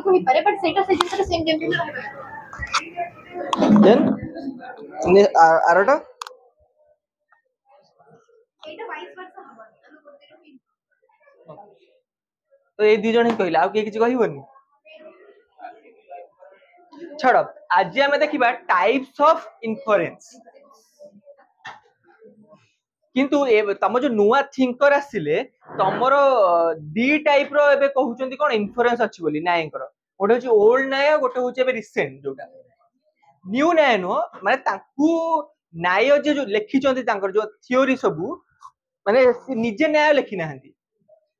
को ही पारे बट सेटा से जिनसे सेम गेम ना देन आरोटा एटा वाइस वर्सा हबो तो ये दी जण ही कहला आ के किछ कहबोनी छड़ आज आम देखा टाइप्स ऑफ इन्फरेन्स किंतु तुम जो नुआ थिंकर आसिले तुमर दी टाइप रो एबे कहउचंती कोन इन्फरेन्स अछि बोली नायकर गोटे होची ओल्ड नाय गोटे होची एबे रिसेंट जोटा न्यू नाय नो माने ताकू नाय जे जो लेखिचंती तांकर जो थ्योरी सबु माने निजे न्याय लेखि नाहंती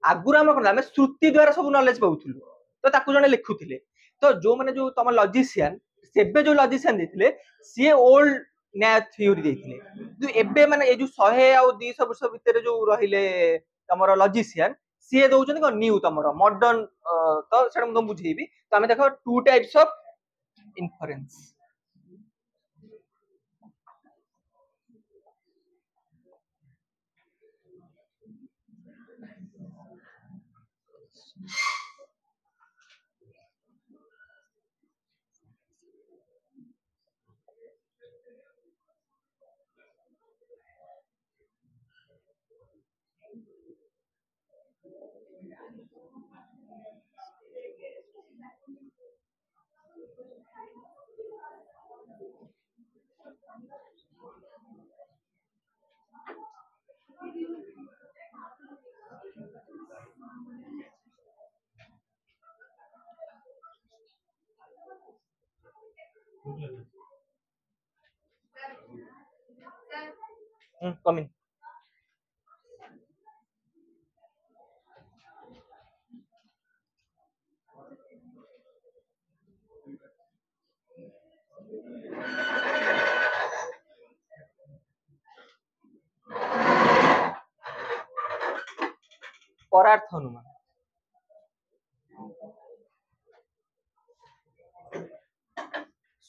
आगुर हम कोन हम श्रुति द्वारा सब नॉलेज पाउथुलु तो ताकू जने लिखुथिले तो जो माने जो तुम लॉजिशियन सेबे जो लॉजिशियन देथिले सी ओल्ड न्याय थ्योरी देथिले जो एबे माने ए जो 100 आ 200 वर्ष भीतर जो रहिले तमरो लॉजिशियन सी दउचंती को न्यू तमरो मॉडर्न तो सेटा हम बुझेबी तो हमें देखो two types of inference coming परार्थ अनुमान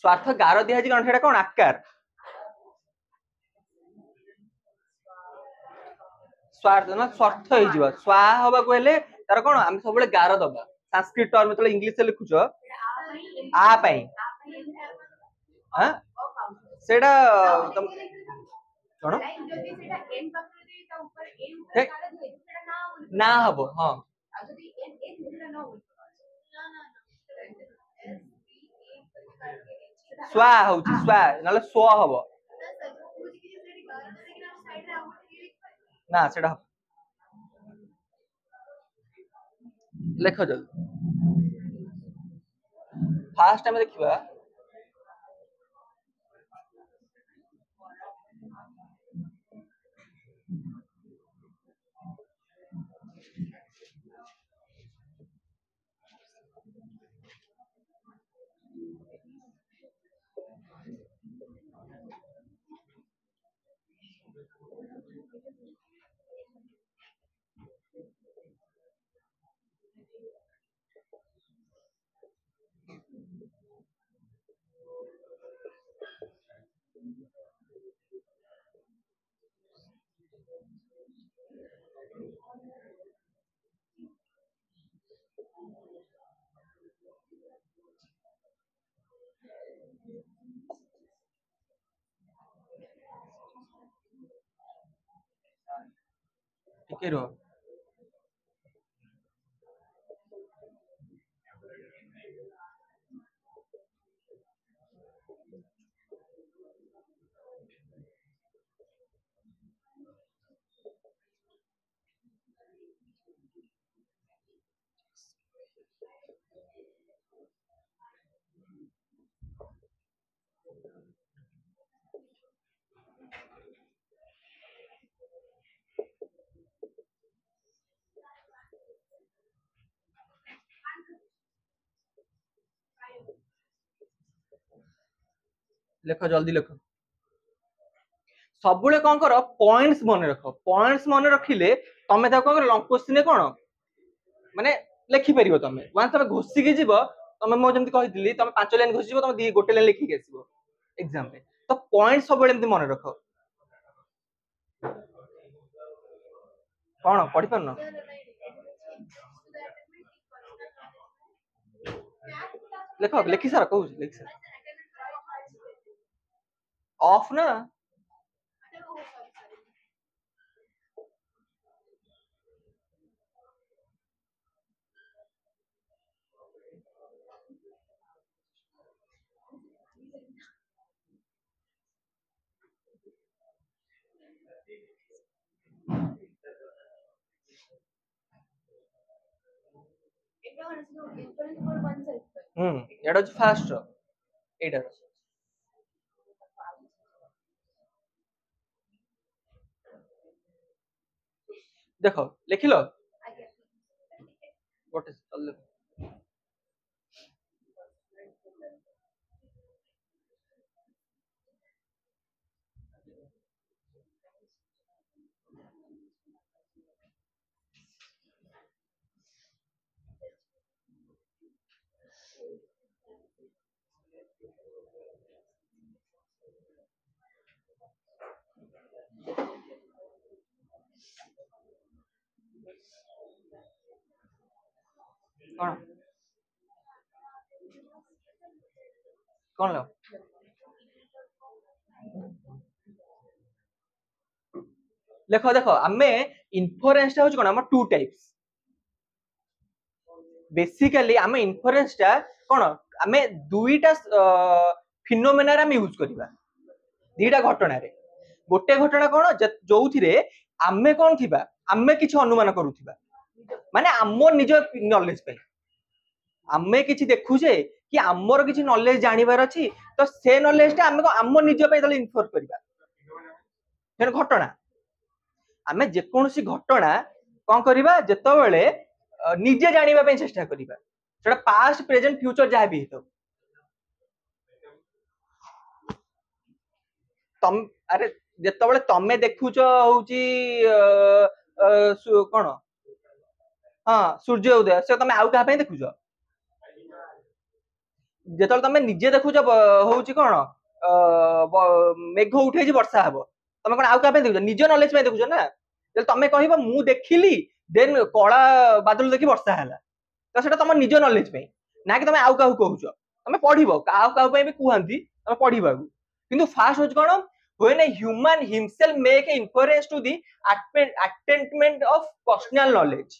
स्वार्थ गार दिया कौन से कौन आकार स्वार्थ ना स्वार्थ हो स्वा हवा को हेले तार कौन आम सब गार दबा संस्कृत टर्म मतलब इंग्लिश लिखुच आ पाई हां सेडा कौन ना हबो हां स्वा होची स्वा नले स्व हबो ना सेडा लेख जल्दी फास्ट टाइम देखिबा ठीक रो लेख जल्दी लेख सब कौन कर पॉइंट्स मन रख पॉइंट्स मन रखिले तमें कौन कर लंग क्वेश्चन कौन माने लिखि परिबो तमे वन तमे घोसी के जीव तमे मो जंती कहितली तमे 5 लाइन घोसी जीव तमे गोटे लाइन लिखि के आसीबो एग्जाम पे तो पॉइंट सब एमती मन रख कौन पढ़ी पारन लेख लिखि सार कहू लिखि सार ऑफ ना एटा फास्ट एटा देख लिखिल गोटे कौन कौन लो लेख देख आम इनफरेन्स टा कौन आम टू टाइप्स बेसिकली आम इनफरेन्स टा कौन आम दुईटा फिनोमेना आम यूज करवा दीटा घटना रे गोटे घटना कौन जो आमे कौन थिबा आमे किछि अनुमान करूथिबा माने आम निज नॉलेज पे आमे किछि देखुजे कि आमर किछि नॉलेज जानिबार अछि तो से नॉलेज टा आम निज पे तले इन्फर करबा फेर घटना आमे जे कोनोसी घटना कोन करबा जेतबेले निजे जानिबा पे चेष्टा करबा सेटा पास्ट प्रेजेंट फ्यूचर जहा भी हेतो तम अरे जेतबेले तमे देखुचो होउची कोन हां सूर्य उदय से तमे आउ कहा पे देखुचो जेतबेले तमे निजे देखुचो होउची कोन मेघ उठे जी वर्षा हबो तमे कोन आउ कहा पे देखुचो निज नॉलेज पे देखुचो ना जब तमे कहबो मु देखिली देन कला बादल देखि वर्षा हैला तो सेटा तम निज नॉलेज पे ना कि तमे आउ काहू कहूचो तमे पढिबो काहू काहू पे भी कुहंती तमे पढिबा किंतु फास्ट होच कोन when a human himself make a inference to the attainment of personal knowledge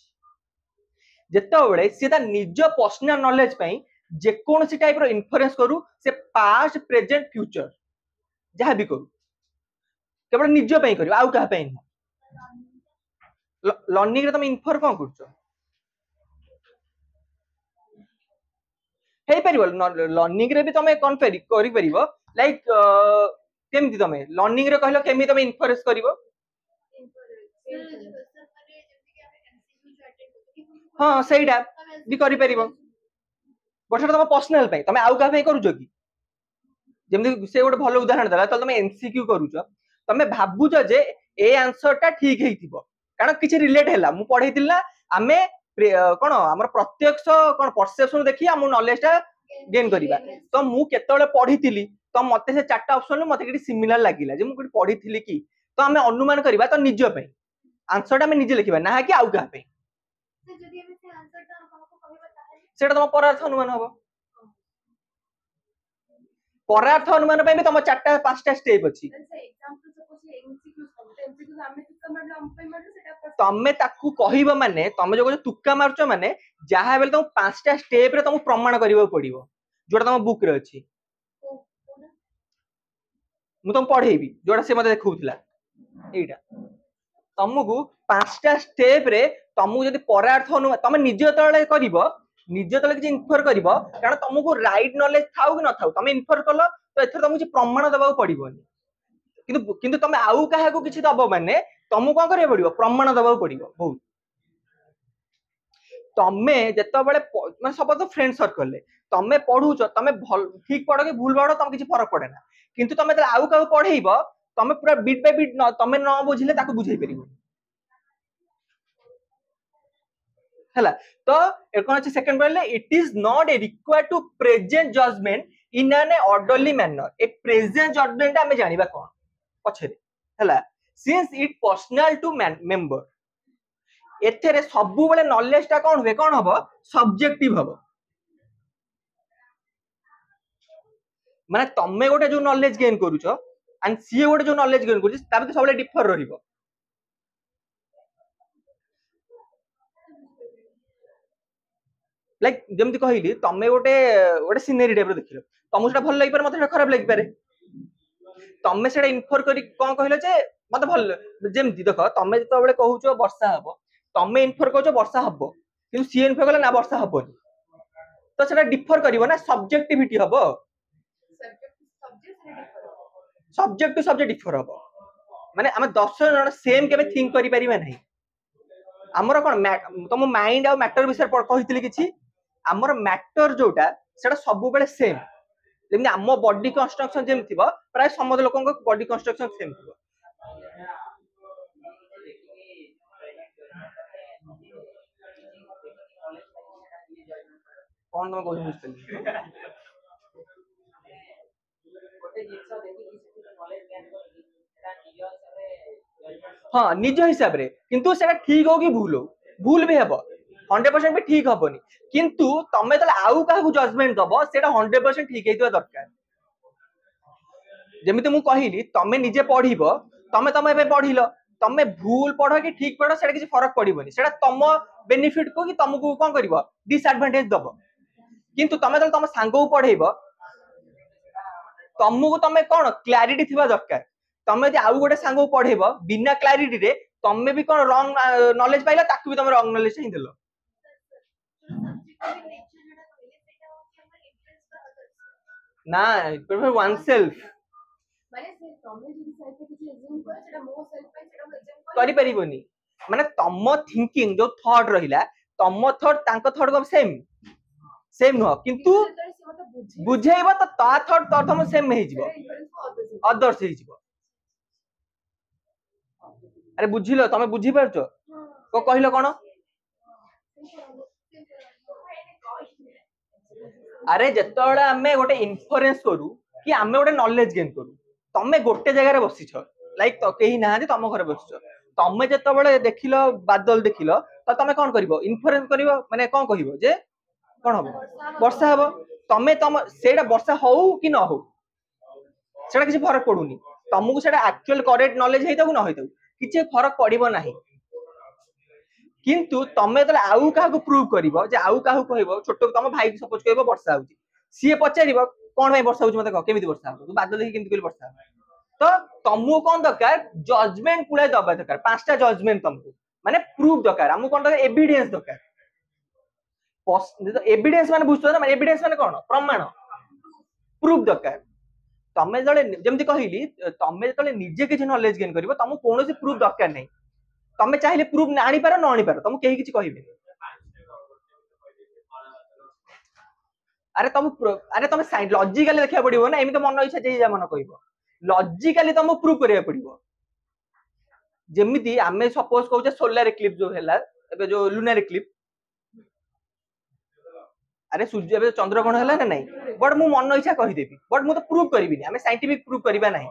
जेतबेले से ता निज पर्सनल नॉलेज पे जे कोनसी टाइप रो इन्फरेंस करू से पास्ट प्रेजेंट फ्यूचर जहा भी करू केवल निज पे करू आउ कहा पे लर्निंग रे तुम इन्फर कोन करछो हे परिबो लर्निंग रे भी तुम कोन करि परिबो लाइक केमिति तुम लर्निंग रे कहलो केमिति तुम इन्फरेंस करिवो हां सेइडा भी करि परिबो बट तुम पर्सनल पे तुम आउ कहा पे करूछो कि जेमि से गोटे भलो उदाहरण देला तो तुम एमसीक्यू करूछो तुम भाबुछो जे ए आंसर टा ठीक हेइथिबो कारण किछि रिलेट हैला मु पढैतिल ना आमे कोन हमर प्रत्यक्ष कोन परसेप्शन देखि हम नॉलेज टा गेन करिबा तो मु केतबेले पढितिली तो मते से चारटा ऑप्शन मते किछि सिमिलर लागिला जे मु किछि पढितिली कि तो आमे अनुमान करिबा तो निज पे आंसर टा आमे निजे लिखिबा ना कि आउ कहा पे जदि हम से आंसर टा हमको कहबा ताहे सेटा तुम परार्थ अनुमान हबो परार्थ अनुमान पे भी तुम चारटा पांचटा स्टेप अछि तमे ताकू कहइबो माने तमे जो तुक्का मारचो माने जहा बेले तुम पांचटा स्टेप रे तुम प्रमाण करिवो पड़िवो जोटा तुम बुक रे अछि मु तुम पढेबी जोटा से मते देखौतिला एटा तुमको पांचटा स्टेप रे तुमको जदि परार्थ अनुमान तमे निजे तळे करिवो निजे तळे कि इन्फर करिवो कारण तुमको राइट नॉलेज थाउ कि न थाउ तमे इन्फर कलो तो एथर तुमको प्रमाण देबाउ पड़िबोनी किंतु किंतु तमे आउ काहा को किछि दबो माने तुमको कोन करिया पड़िबो प्रमाण देबाउ पड़िबो बहुत तमे जेतबेले माने सब तो फ्रेंड सर्कल ले तमे पढुचो तमे ठीक पढो कि भूल पढो तमे किछि फरक पड़े ना किंतु तमे त आउ काहू पढेइबो तमे पूरा बिट बाय बिट तमे न बुझिले ताको बुझाई परिबो हला तो एकन अछि second point it is not a required to present judgement in an orderly manner a present judgement हमें जानिबा कोन पछरे हला since it personal to member एथेरे सबु बेले नॉलेज टा कोन होबे कोन हबो सब्जेक्टिव हबो माने तमे गोटे जो नॉलेज गेन करूछ एंड सी गोटे जो नॉलेज गेन करूछ ता तो सबले डिफर रहिबो लाइक जेमति कहली तमे गोटे गोटे सीनरी टाइप रो देखिलो तमु सेटा भल लागि पारे मते खराब लागि पारे तमे सेटा इन्फर करी कोन कहलो जे मते भल जेमति देखो तमे जतो बेले कहूचो वर्षा हबो तमे इन्फर कहूचो वर्षा हबो किंतु सी इन्फर कहला ना वर्षा हबो तो सेटा डिफर करिवो ना सब्जेक्टिविटी हबो सब्जेक्ट टू सब्जेक्ट डिफर हबो माने हम 10 जन सेम केबे थिंक करि परिबा नै हमर कोन तुम माइंड आ मैटर विषय कहितली किछि हमर मैटर जोटा सेटा सब बेले सेम जेमि हम बॉडी कंस्ट्रक्शन जेम थिबो प्राय समस्त लोकन को बॉडी कंस्ट्रक्शन सेम थिबो कोन तुम कोइ बुझतली हाँ निज हिसाब रे किंतु सेटा ठीक हो कि भूल भी हेबो 100% भी ठीक हबनी किंतु तमे तले आउ काहा को जजमेंट दबो सेटा 100% ठीक हेइतबा दरकार जेमिति मु कहिली तमे निजे पढिबो तमे तमे बे पढिलो तमे भूल पढो कि ठीक पढो सेटा किछि फरक पडिबोनी सेटा तम बेनिफिट को कि तुमको कोन करबो डिसएडवांटेज दबो किंतु तमे तले तम सांगो पढेइबो तुमको तमे कोन क्लैरिटी थिबा दरकार तमे जे आउ गोटे सांगो पढेइबो बिना क्लैरिटी रे तमे भी कोन रॉन्ग नॉलेज पाइला ताकू भी तमे रॉन्ग नॉलेज ही देलो ना प्रेफर वन सेल्फ माने से तमे जे सेल्फ के किछि एज्यूम करे सेटा मो सेल्फ पे सेटा मो एज्यूम करि परिबोनी माने तम थिंकिंग जो थॉट रहिला तम थॉट तांको थॉट को सेम न किंतु बुझेइबो तो ता थॉट तो तम सेम हे जिवो अदर्स हे जिवो अरे बुझिलो तमे बुझी परछो को कहिलो कोन अरे जतोळा हमें गोटे इन्फ्लुएंस करू कि हमें गोटे नॉलेज गेन करू तमे गोटे जगह रे बसिछ लाइक तो केही ना तम घर बसिछ तमे जतो बेले देखिलो बादल देखिलो तो तमे कोन करिवो इन्फ्लुएंस करिवो माने कोन कहिवो जे कोन हबो वर्षा हबो तमे तम सेडा वर्षा होउ कि न हो सेडा किछि फरक पडुनी तमको सेडा एक्चुअल करेक्ट नॉलेज हेइतो कि न हेइतो किछि फरक पडिबो नाही किंतु तमे तले आउ काहा को प्रूव करिवो जे आउ काहा को कहइबो छोटो तम भाई सपोज कहइबो वर्षा होउची सीए पचारिबो कोन भाई वर्षा होउची मते कह केमिति वर्षा हो तू बादल देखि केमिति कइल वर्षा तो तमु कोन दरकार जजमेंट पुळे दबा दरकार पांचटा जजमेंट तमको माने प्रूफ दरकार हमु कोन दरकार एविडेंस दरकार एविडेंस माने बुझतो ना एविडेंस माने कोन प्रमाण प्रूफ दरकार तमे जळे जेमति कहिली तमे जळे निजे किछि नॉलेज गेन करिवो तमु कोनोसी प्रूफ दरकार नै तमे चाहिले प्रूफ आनी पारो न आनी पारो तमु केही किछि कहिबे अरे तमे साइड लॉजिकली देखिया पड़िबो ना एमी तो मन इच्छा जे मन कहइबो लॉजिकली तमु प्रूफ करिया पड़िबो जेमिति आमे सपोज कहउचे सोलर इक्लिप्स जो हैला एबे जो लुनार इक्लिप्स अरे सूर्य एबे चंद्रग्रहण हैला ना नहीं बट मु मन इच्छा कहि देबी बट मु तो प्रूफ करिबिनी आमे साइंटिफिक प्रूफ करिबा नाही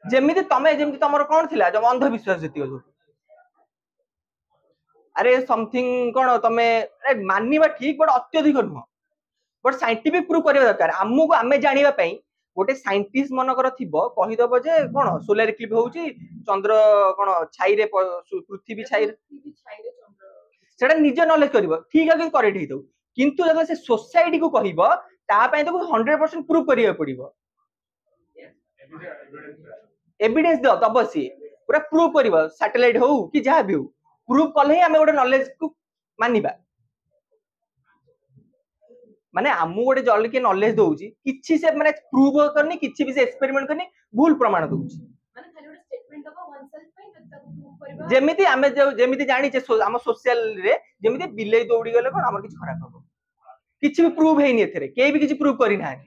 जेमिति तमे जेमिति तमरो कोन थिला जो अंधविश्वास जतियो जो अरे समथिंग कोन तमे अरे मानिबा ठीक बट अत्यधिक नुह बट साइंटिफिक प्रूफ करिबा दरकार हमकु आमे जानिबा पई गोटे साइंटिस्ट मनकर थिबो कहि दबो जे कोन सोलर इक्लिप्स होउची चंद्र कोन छाई रे पृथ्वी छाई रे चंद्र सेटा निजे नॉलेज करिवो ठीक है कि करेक्ट हितो किंतु जब से सोसाइटी को कहिबो ता पई तो 100% प्रूफ करिया पड़िबो एविडेंस दो तब सी पूरा प्रूफ करिवो सैटेलाइट हो कि जहा भी हो प्रूफ कले ही हमें गोटे नॉलेज को मानिबा माने हमु गोटे जल्दी के नॉलेज दोउची किछि से माने प्रूफ करनी किछि भी से एक्सपेरिमेंट करनी भूल प्रमाण दोउची माने खाली गोटे स्टेटमेंट दबो वन सेल्फ पे तब प्रूफ करबा जेमिति हमें जेमिति जानि जे हम सोशल रे जेमिति बिलेई दौड़ी गेले कोन हमर किछि खराब हो किछि भी प्रूफ हेनी एथरे केही भी किछि प्रूफ करि नाही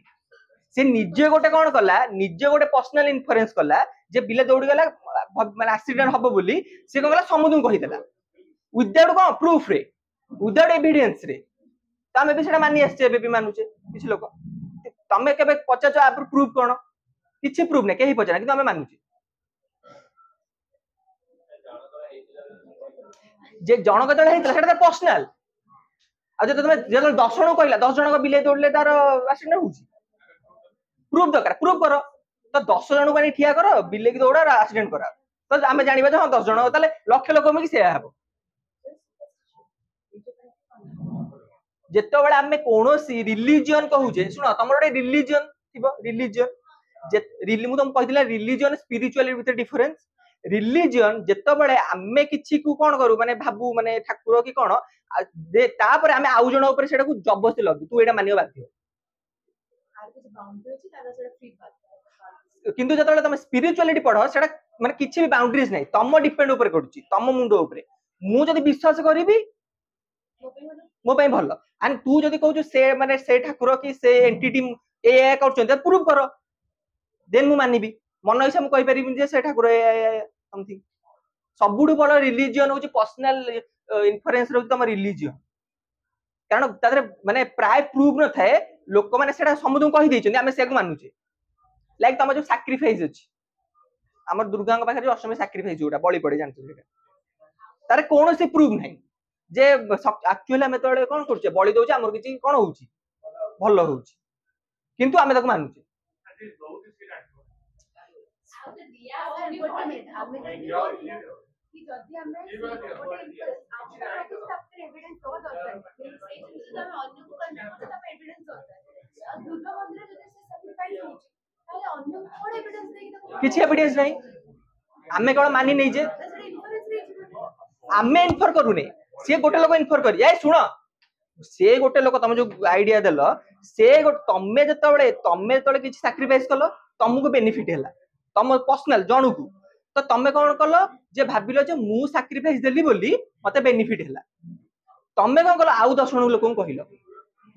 से निजे गोटे कोन कला निजे गोटे पर्सनल इन्फ्लुएंस कला जे बिले दौड़ी गेला माने एक्सीडेंट हबो बोली से कोन कला समुदु कहि देला विदाउट कोन प्रूफ रे विदाउट एविडेंस रे तमे भी सेटा मानि आछे बे भी मानुचे किछि लोक तमे केबे पचाच आ प्रूफ कोन किछि प्रूफ नै केही पचाना कि तमे मानुचे जे जनक जण हेतला सेटा पर्सनल आ जे तमे जे 10 जण कहला 10 जण को बिले दौड़ले तार एक्सीडेंट होउची प्रूफ दरकार प्रूफ कर तो 10 जन को ठिया कर बिले की दौड़ा एक्सीडेंट करा तो आम जाना हाँ 10 जन ताले लक्ष लोक में से हम जिते बड़े आम कौन रिलीजन कहूचे शुण तुम गोटे रिलीजन थी रिलीजन मुझे कही रिलीजन स्पिरिचुआलिटी विथ डिफरेंस रिलीजन जिते बड़े आम किसी को कौन करू माने भाबू माने ठाकुर कि कौन तापर आम आउ जन जबरदस्ती लगू तू ये मानिया बाध्य किंतु जब तुम स्पिरिचुआलिटी पढ़ से माने किसी भी बाउंड्रीज नहीं तुम डिपेंड ऊपर करूची तुम मुंड ऊपर मु जदी विश्वास करी मो पे भल एंड तू जदी कहू से माने से ठाकुर कि से एंटिटी ए करछन प्रूव कर देन मु मानिबी मन इच्छा मु कहि परिबिन जे से ठाकुर समथिंग सबुठु बड़ रिलीजन होची पर्सनल इन्फ्लुएंस रो तम रिलीजन कारण तादरे माने प्राय प्रूव न थाए लोक माने सेटा समुद्र कहि दैछन आमे सेक मानुचे लाइक तम जो सैक्रिफाइस अछि हमर दुर्गा पाखे जो अष्टमी सैक्रिफाइस जोटा बलि पड़े जानते तार कौन से प्रूव नहीं जे एक्चुअली आम तो कौन कर बलि दौचे आम किसी कौन हो भल हो किंतु आम ताको मानुचे किसी एविडेंस नहीं आमे केवल मानि नहीं जे आमे इन्फर करूने सी गोटे लोक इन्फर कर ए सुन से गोटे लोक तुम जो आइडिया देल से तमे जतबे किसी सैक्रिफाइस कल तुमको बेनिफिट है तुम पर्सनल जणु को तो तमे कौन कल जे भाबिलो जे मु सैक्रिफाइस देली बोली मते बेनिफिट है तमे कौन कल आउ 10 जण लोक कहलो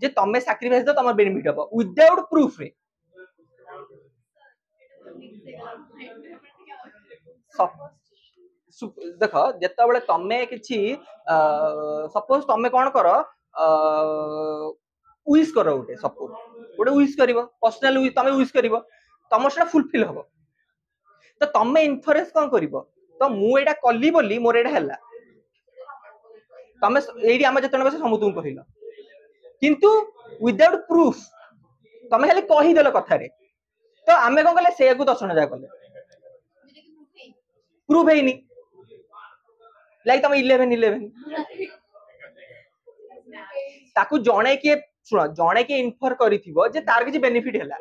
जे तमे सैक्रिफाइस दो तमर बेनिफिट हो विदाउट प्रूफ रे देख जिते बड़े तमें किसी सपोज तमें कौन कर विश कर गोटे सपोज गोटे विश कर पर्सनल तमें विश कर तुम से फुलफिल हम तो तमें इन्फ्लुएंस कौन कर तो मुझे कली बोली मोर एटा है तमें ये आम जिते बस समूह कहल किंतु विदाउट प्रूफ तमें खाली कहीदेल कथार तो आम कौन कले से 10 जन जा कले प्रूफ है लाइक तुम 11 ताकू जणे के सुन जणे के इन्फर करिथिबो जे तार किछि बेनिफिट हैला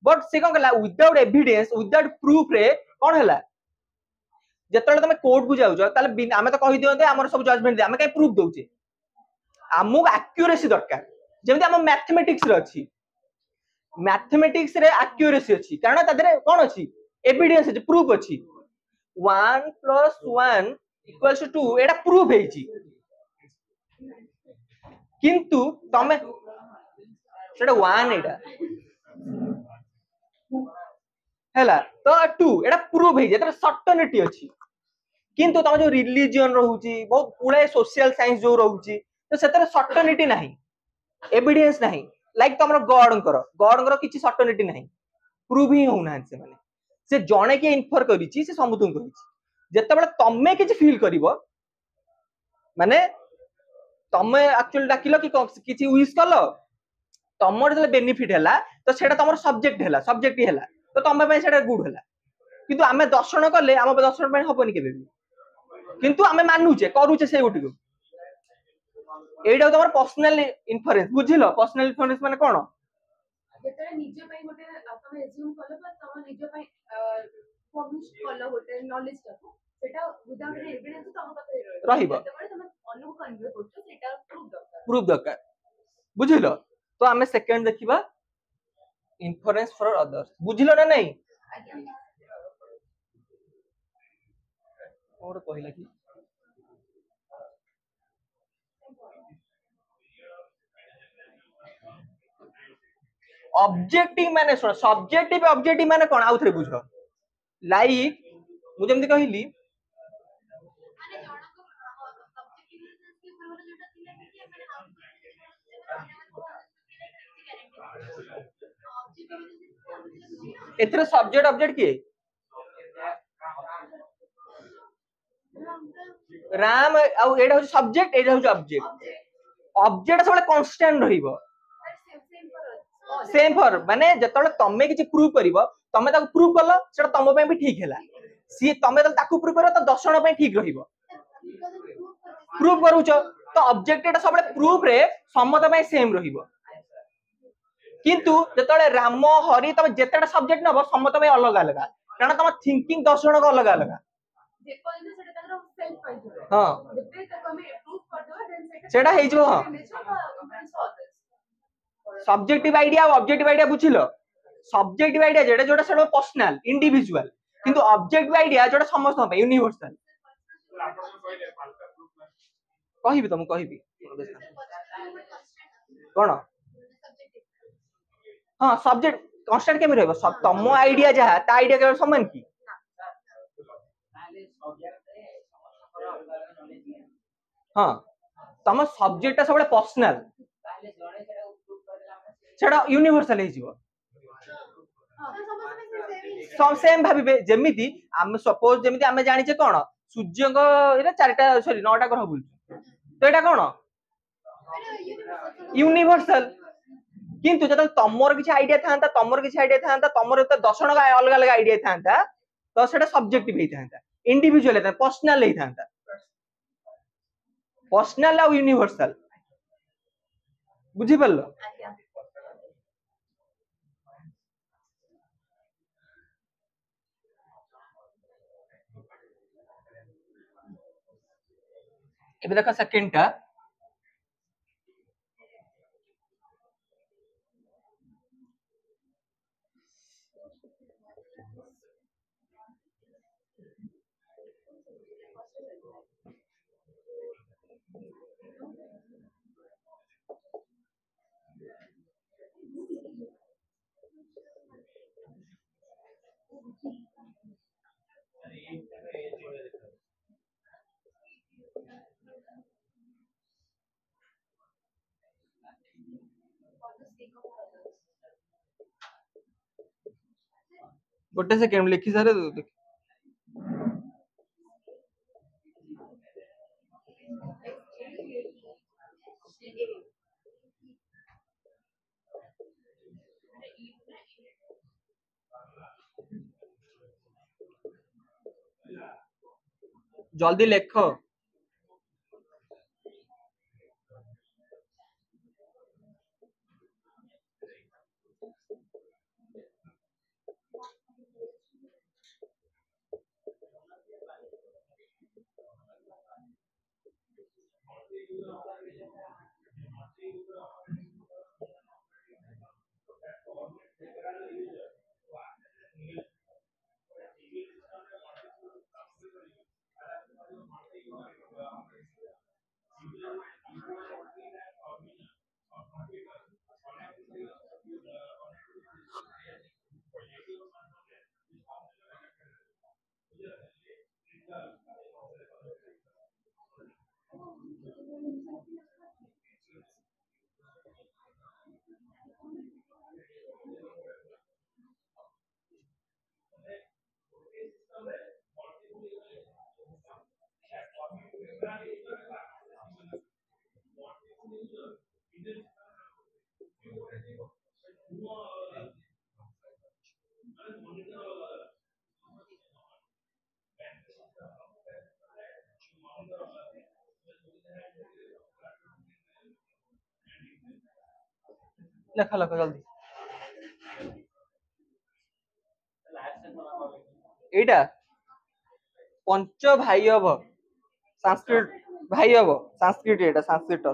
बट से कोन कला विदाउट एविडेंस विदाउट प्रूफ रे कोन हैला जतले तमे कोर्ट को जाउ ताले आमे तो कहि दियते हमर सब जजमेंट दे आमे काई प्रूफ दोउचे आमु एक्यूरेसी दरकार जेमति हम मैथमेटिक्स रे अछि मैथमेटिक्स रे एक्यूरेसी अछि कारण तादरे कोन अछि एविडेंस अछि प्रूफ अछि 1 + 1 = 2 एटा प्रूफ है किंतु तमे सेटा 1 एटा हैला तो 2 एटा प्रूफ है जेतर सर्टेनिटी अछि किंतु तमे जो रिलीजन रहउची बहुत पुळे सोशल साइंस जो रहउची तो सेतर सर्टेनिटी नाही एविडेंस नाही लाइक तमरो गॉड किछि सर्टेनिटी नाही प्रूफ ही होना से माने से जणे के इन्फर करिछि से समुदुं करिछि जते बळे तमे किछि फील करिवो माने तमे एक्चुअली डाकिलो कि किछि विश कलो तमर जे बेनिफिट हैला तो सेटा तमर सब्जेक्ट हैला तो तमे पे सेटा गुड हैला किंतु आमे दर्शन कले आम दर्शन पे हबनी केबे किंतु आमे मानुचे करूचे से गुटी को एटा तमर पर्सनल इन्फ्लुएंस बुझिलो पर्सनल इन्फ्लुएंस माने कोन जेतरे निजे पई गोटे आपण एज्यूम कलो बट तम निजे पई पब्लिश कलो गोटे नॉलेज टाको सेटा विदाउट एविडेंस तम पते रहिबो जेतरे तम अनु कन्वे करछो सेटा प्रूफ दरकार बुझिलो तो आमे सेकंड देखिबा इन्फ्लुएंस फॉर अदर्स बुझिलो ना नहीं और कहला कि ऑब्जेक्टिव माने सुन सब्जेक्टिव माने कोन आउथरे बुझो लाइक मु जेमति कहिली एथरे सब्जेक्ट ऑब्जेक्ट के राम आउ एटा हो सब्जेक्ट एटा हो ऑब्जेक्ट ऑब्जेक्ट सब कांस्टेंट रहिबो सेम फॉर माने जतले तमे किछि प्रूव करिवो तमे ताको प्रूव कलो सेटा तम पे भी ठीक हैला सी तमे ताको प्रूव करो तो 10 जण पे ठीक रहिबो प्रूव करूछ तो ऑब्जेक्ट एटा सबले प्रूफ रे समत पे सेम रहिबो किंतु जतले राम हरि तमे जेतेटा सब्जेक्ट नबो समत पे अलग अलग कारण तम थिंकिंग 10 जण को अलग अलग हां सेटा हेइ जो हां सब्जेक्टिव आइडिया और ऑब्जेक्टिव आइडिया बुझिलो सब्जेक्टिव आइडिया जेडा जोडा सेडो पर्सनल इंडिविजुअल किंतु ऑब्जेक्टिव आइडिया जोडा समस्त पे यूनिवर्सल कहिबी तुम कहिबी कोन हां सब्जेक्ट कांस्टेंट केमि रहबो सब तम आइडिया जहा ता आइडिया के समान की हां तम सब्जेक्ट सबले पर्सनल सेडा यूनिवर्सल हे जीवो सब सेम भाबिबे जेमिति हम सपोज जेमिति हम जानि छे कोन सूर्य को एटा चारटा सॉरी नौटा ग्रह बुल तो एटा कोन यूनिवर्सल किंतु जत तमर किछि आइडिया थांता तमर तो 10 जण अलग अलग आइडिया थांता तो सेटा सब्जेक्टिव हे थांता इंडिविजुअल हे पर्सनल हे थांता पर्सनल और यूनिवर्सल बुझी परलो एबे देखो सेकंड टा गोटे सेकंड लिखि सारे जल्दी लेख लेख लेख जल्दी एटा पंच भाई हब संस्कृत भाई हब संस्कृत एटा संस्कृत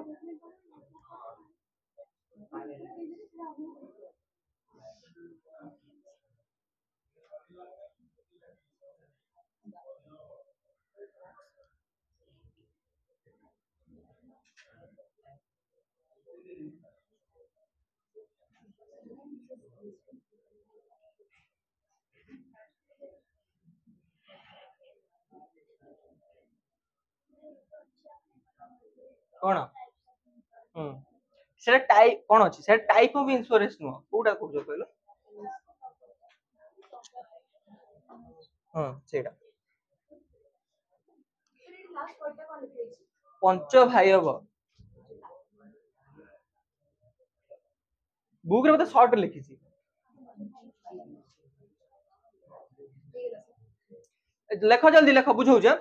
कोन सेटा टाइप कोन अछि सेटा टाइप ऑफ इंश्योरेंस नो कोडा कोजो कहलो हां सेटा पंच भाई हब बुक रे मते शॉर्ट लिखी छी लेखो जल्दी लेखो बुझौ जे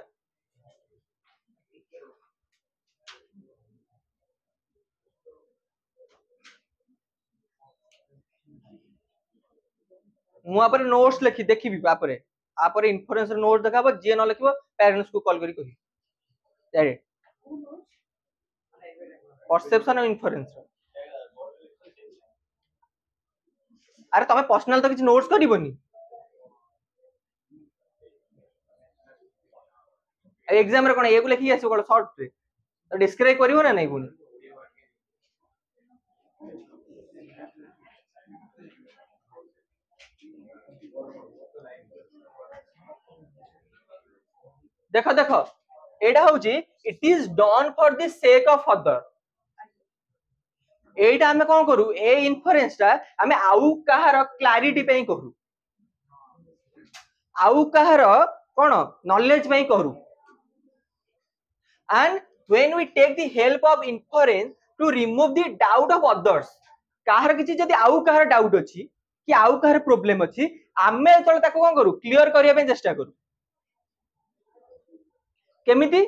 मु आपरे नोट्स लिखि देखिबी आपरे आपरे इन्फ्लुएंस नोट देखाबो जे न लिखिबो पेरेंट्स को कॉल करी कहि डायरेक्ट परसेप्शन और इन्फ्लुएंस अरे तमे पर्सनल तो किछ नोट्स करिवोनी एग्जाम रे कोन एगु लिखि आसो कोन शॉर्ट रे तो डिस्क्राइब करिवो ना नहीं पुनी देखो देखो एटा होची it is done for the sake of other एटा हमें कोन करू ए इन्फ्लुएंस ता हमें आउ कहार क्लैरिटी पे करू आउ कहार कोन नॉलेज पे करू and when we take the help of inference to remove the doubt of others काहर किछि जदि आउ काहर डाउट अछि कि आउ काहर प्रॉब्लम अछि आमे तळे ताको कोन करू क्लियर करिया पे चेष्टा करू केमिति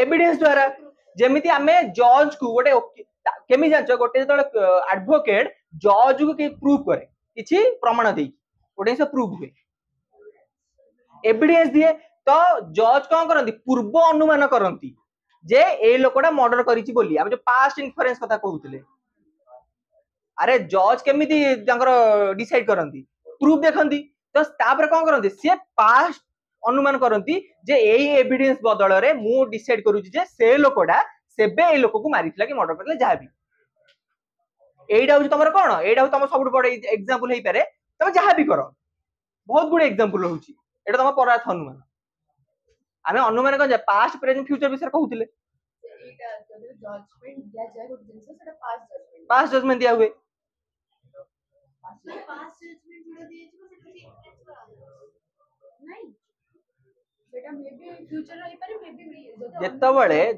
एविडेंस द्वारा जेमिति आमे जज को गोटे केमि जानछ गोटे तळे एडवोकेट जज को के प्रूव करे किछि प्रमाण देई गोटे से प्रूव हुए एविडेंस दिए तो जज कौन करती पूर्व अनुमान करती जे ए लोकटा मर्डर करिछि बोली हम जो पास्ट इन्फ्लुएंस कथा कहउतले अरे जज केमिति तांकर डिसाइड करती प्रूफ देखंती तो तापर कौन करती से पास्ट अनुमान करती जे एई एविडेंस बदल रे मु डिसाइड करूछि जे से लोकटा सेबे ए लोक को मारिथिला कि मर्डर करले जाबी एइडा होछि तमर कोन एइडा हो तम सबुठ बड़ एग्जांपल हेइ पारे तमे जहा भी करो बहुत गुड एग्जांपल होछि एटा तम परार्थ अनुमान आमे अनुमान कह पास्ट प्रेजेंट फ्यूचर विषय कहउतले पास्ट जजमेंट दिया हुए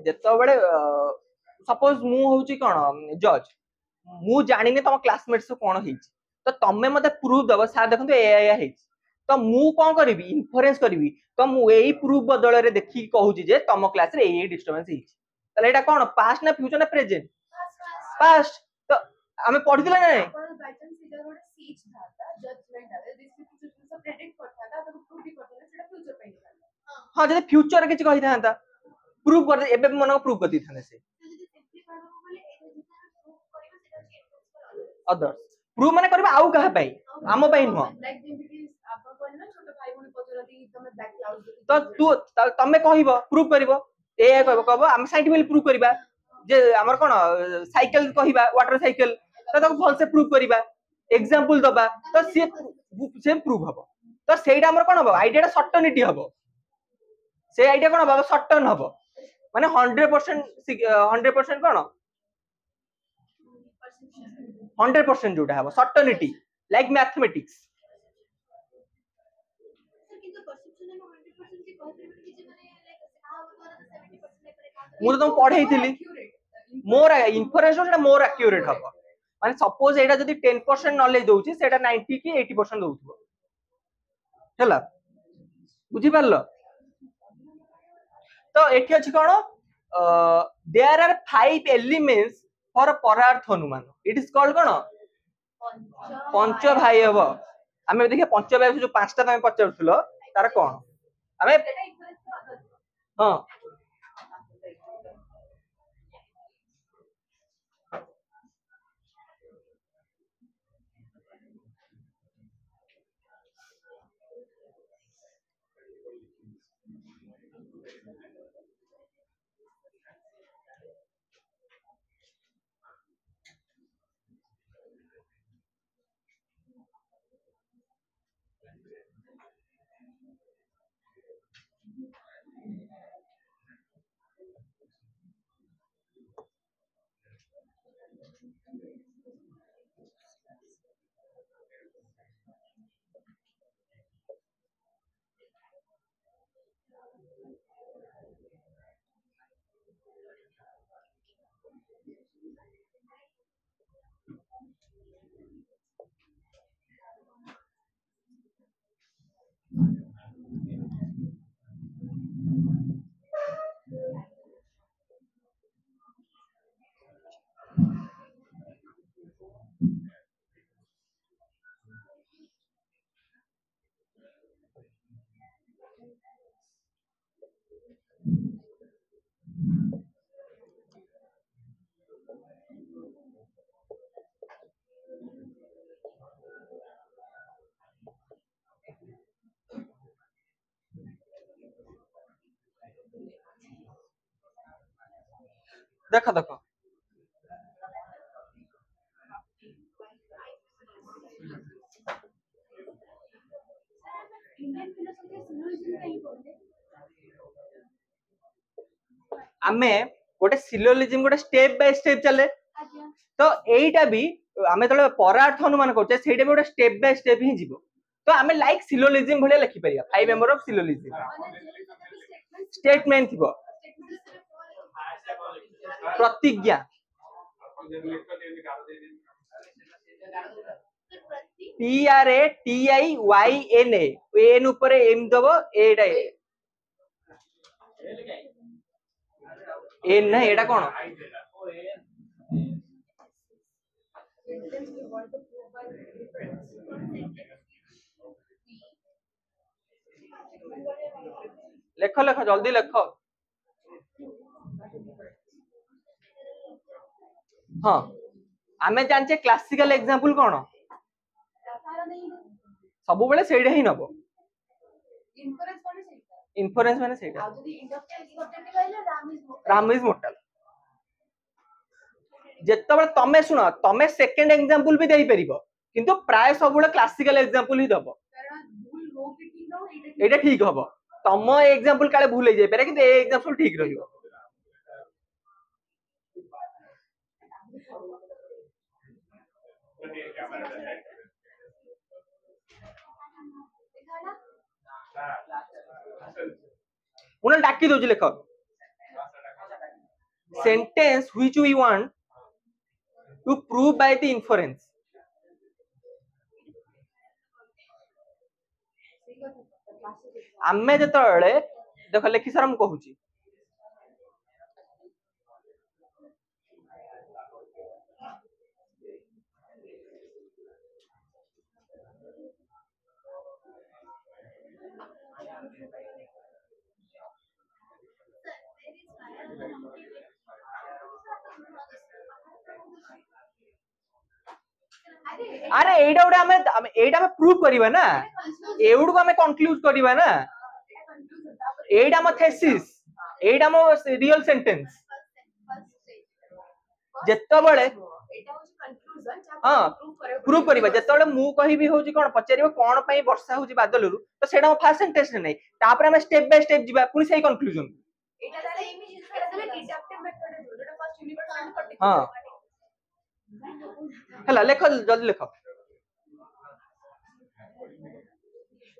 जेतबळे सपोज मु होउची कोन जज मु जानिने तम क्लासमेट्स कोन हेइची तो तमे मते प्रूफ दबो सार देखंतु ए हेइची तो मु कोन करबी इन्फ्लुएंस करबी तो मु एई प्रूफ बदल रे देखि कहूची जे तम क्लास रे एई डिस्टर्बेंस हेइची तले एटा कोन पास्ट ना फ्यूचर ना प्रेजेंट पास्ट तो हमें पढितले नै हां जदि फ्यूचर किछ कहि थांता प्रूफ कर एबे मन प्रूफ कर दी थाने से अदर्स प्रूफ माने करबा आउ कहा पई आम पई नुह तो तू तमे कहिबो प्रूफ करिवो ए कहबो कहबो हम साइंटिफिकली प्रूफ करबा जे हमर कोन साइकिल कहिबा वाटर साइकिल तो ताको भल से प्रूफ करबा एग्जांपल दबा तो से प्रूफ हबो तो सेटा हमर कोन हबो आइडियाटा सर्टेनिटी हबो से आइडिया कोन हबो सर्टेन हबो माने 100% 100% कोन 100% जोटा हबो सर्टेनिटी लाइक मैथमेटिक्स मु तो पढ़ेइथिली मोर इन्फॉर्मेशन सेटा मोर एक्यूरेट हबो माने सपोज एटा जदी 10% नॉलेज दोउची सेटा 90 की 80% दोउथबो हैला बुझी पारलो तो एठी अछि कोन देयर आर 5 एलिमेंट्स फॉर परार्थ अनुमान इट इज कॉल्ड कोन पंच भाई हबो हमें देखिए पंच भाई जो पांचटा तमे पचारथुलो तार कोन हमें हां ଦେଖ ଦେଖ इंडियन फिलोसफी सिलोजिज्म नहीं बोलते आमे गोटे सिलोजिज्म गोटे स्टेप बाय स्टेप चले अच्छा तो एईटा भी आमे तले परार्थ अनुमान करछे सेटा भी गोटे स्टेप बाय स्टेप ही जीवो तो आमे लाइक सिलोजिज्म भलिया लिखि परिया 5 मेंबर ऑफ सिलोजिज्म स्टेटमेंट थिबो प्रतिज्ञा PRATIYNA एन ऊपर एम दबो एटा एन ना एटा कोन लेख लेख जल्दी लेख हाँ आमे जानचे क्लासिकल एग्जांपल कोन सब बेले सेडा ही नबो इन्फरेंस माने सेडा राम इज मोर्टल जेतबे तमे सुनो तमे सेकंड एग्जांपल भी देई परिबो किंतु प्राय सब बेले क्लासिकल एग्जांपल ही दबो एटा ठीक हबो तम एग्जांपल काले भूल जाय पारे किंतु ए एग्जांपल ठीक रहिबो उन्हें डाकी दो लेख sentence which we want to prove by the inference आमे जतले देख लिखि सर हम कहूची अरे एडा उडा हमें एडा में प्रूव करिबा ना एउड को हमें कंक्लूड करिबा ना एडा म थेसिस एडा म रियल सेंटेंस जेत्तो बळे हां प्रूव करिबा जेत्तो बळे मु कहिबी होची कोन पचारिबो कोन पई वर्षा होची बादलरु तो सेडा फर्स्ट सेंटेंस नै तापर हमें स्टेप बाय स्टेप जिबा पुनी सही कंक्लूजन एटा ताले इमेज करले डिडक्टिव मेथड जोटा फर्स्ट यूनिवर्सल पर्टिकुलर हां हला लेख जल्दी लेख